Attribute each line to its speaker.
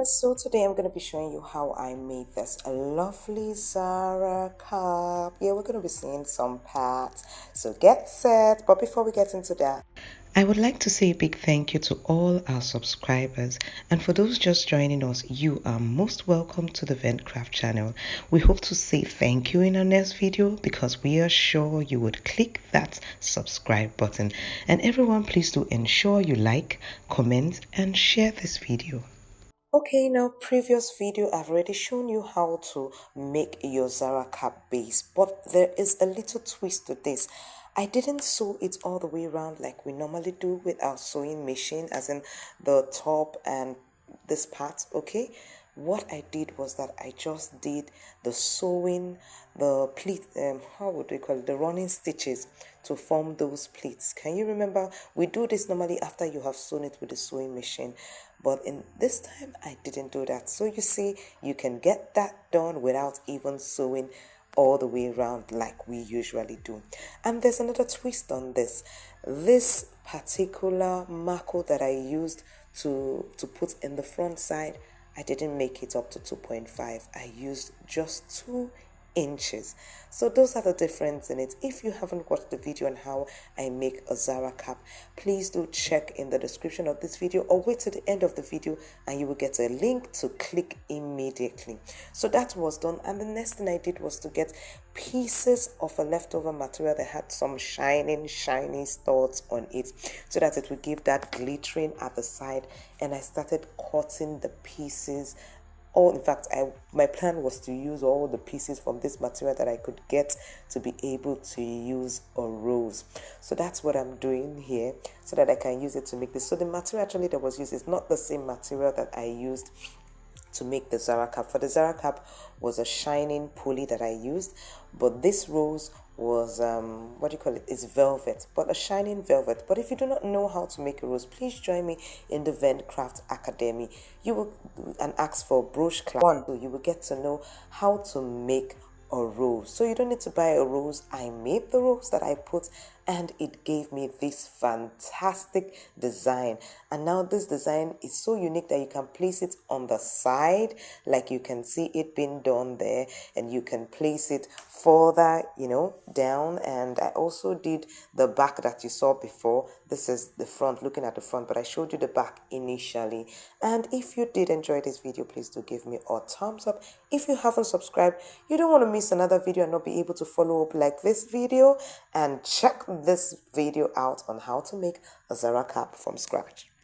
Speaker 1: viewers, so today I'm going to be showing you how I made this a lovely Zara cup. Yeah, we're going to be seeing some parts, so get set. But before we get into that, I would like to say a big thank you to all our subscribers, and for those just joining us, you are most welcome to the Ventcraft channel. We hope to say thank you in our next video because we are sure you would click that subscribe button. And everyone, please do ensure you like, comment and share this video. Okay, now previous video I've already shown you how to make your Zara cap base, but there is a little twist to this. I didn't sew it all the way around like we normally do with our sewing machine, as in the top and this part, okay? What I did was that I just did the sewing, the pleat, how would we call it, the running stitches to form those pleats. Can you remember? We do this normally after you have sewn it with the sewing machine, but in this time I didn't do that. So you see, you can get that done without even sewing all the way around like we usually do. And there's another twist on this. This particular marker that I used to put in the front side, I didn't make it up to 2.5. I used just 2 inches. So those are the difference in it. If you haven't watched the video on how I make a Zara cap, please do check in the description of this video or wait to the end of the video and you will get a link to click immediately. So that was done, and the next thing I did was to get pieces of a leftover material that had some shiny studs on it so that it would give that glittering at the side, and I started cutting the pieces. In fact, my plan was to use all the pieces from this material that I could get to be able to use a rose. So that's what I'm doing here so that I can use it to make this. So the material actually that was used is not the same material that I used to make the Zara cap. For the Zara cap was a shining poly that I used, but this rose was what do you call it, is velvet, but a shining velvet. But if you do not know how to make a rose, please join me in the Ventcraft Academy. You will and ask for brooch class 1, so you will get to know how to make a rose. So you don't need to buy a rose. I made the rose that I put, and it gave me this fantastic design. And now this design is so unique that you can place it on the side, like you can see it being done there, and you can place it further, down. And I also did the back that you saw before. This is the front, looking at the front, but I showed you the back initially. And if you did enjoy this video, please do give me a thumbs up. If you haven't subscribed, you don't want to miss another video and not be able to follow up like this video, and check this video out on how to make a Zara cap from scratch.